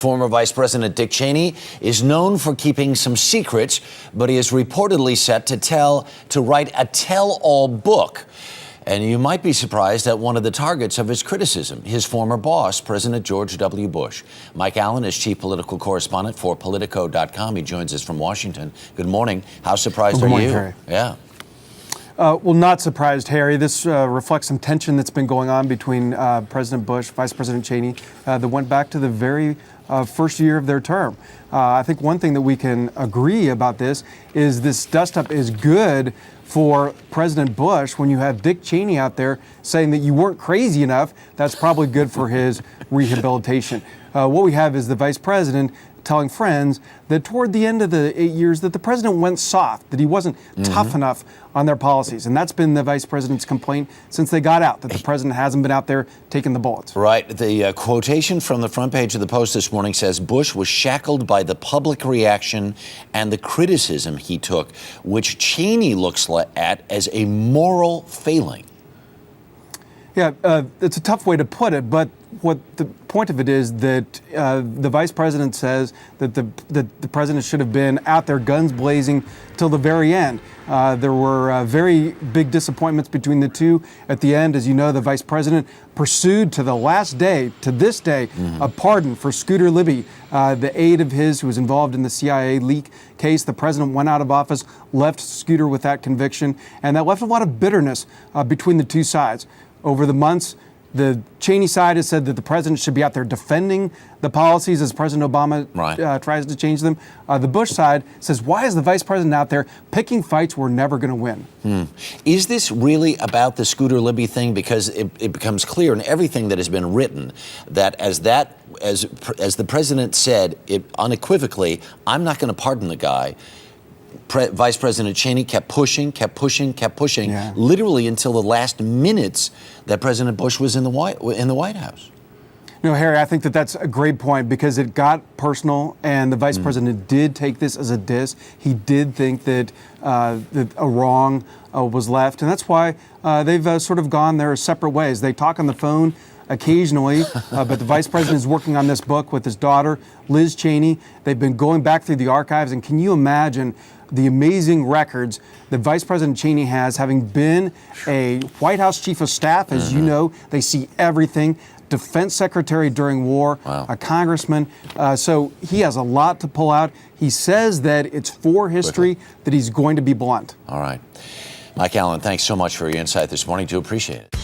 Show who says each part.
Speaker 1: Former Vice President Dick Cheney is known for keeping some secrets, but he is reportedly set to write a tell-all book. And you might be surprised at one of the targets of his criticism, his former boss, President George W. Bush. Mike Allen is chief political correspondent for Politico.com. He joins us from Washington. Good morning. How surprised
Speaker 2: Good morning,
Speaker 1: are you?
Speaker 2: Harry.
Speaker 1: Yeah.
Speaker 2: Well, not surprised, Harry. This reflects some tension that's been going on between President Bush, Vice President Cheney, that went back to the very first year of their term. I think one thing that we can agree about this dust-up is good for President Bush. When you have Dick Cheney out there saying that you weren't crazy enough, that's probably good for his rehabilitation. What we have is the vice president telling friends that toward the end of the 8 years that the president went soft, that he wasn't tough enough on their policies. And that's been the vice president's complaint since they got out, that the president hasn't been out there taking the bullets.
Speaker 1: Right. The quotation from the front page of the Post this morning says Bush was shackled by the public reaction and the criticism he took, which Cheney looks at as a moral failing.
Speaker 2: Yeah, it's a tough way to put it, but what the point of it is that the vice president says that the president should have been out there guns blazing till the very end. There were very big disappointments between the two. At the end, as you know, the vice president pursued to the last day, to this day, a pardon for Scooter Libby, the aide of his who was involved in the CIA leak case. The president went out of office, left Scooter with that conviction, and that left a lot of bitterness between the two sides. Over the months, the Cheney side has said that the president should be out there defending the policies as President Obama tries to change them. The Bush side says, why is the vice president out there picking fights we're never going to win?
Speaker 1: Is this really about the Scooter Libby thing? Because it becomes clear in everything that has been written that as the president said it unequivocally, I'm not going to pardon the guy. Vice President Cheney kept pushing, literally until the last minutes that President Bush was in the White House.
Speaker 2: No, Harry, I think that's a great point because it got personal, and the vice president did take this as a diss. He did think that a wrong was left, and that's why they've sort of gone their separate ways. They talk on the phone occasionally, but the vice president is working on this book with his daughter, Liz Cheney. They've been going back through the archives, and can you imagine the amazing records that Vice President Cheney has, having been a White House chief of staff? As you know, they see everything. Defense secretary during war, a congressman. So he has a lot to pull out. He says that it's for history, that he's going to be blunt.
Speaker 1: All right. Mike Allen, thanks so much for your insight this morning. Do appreciate it.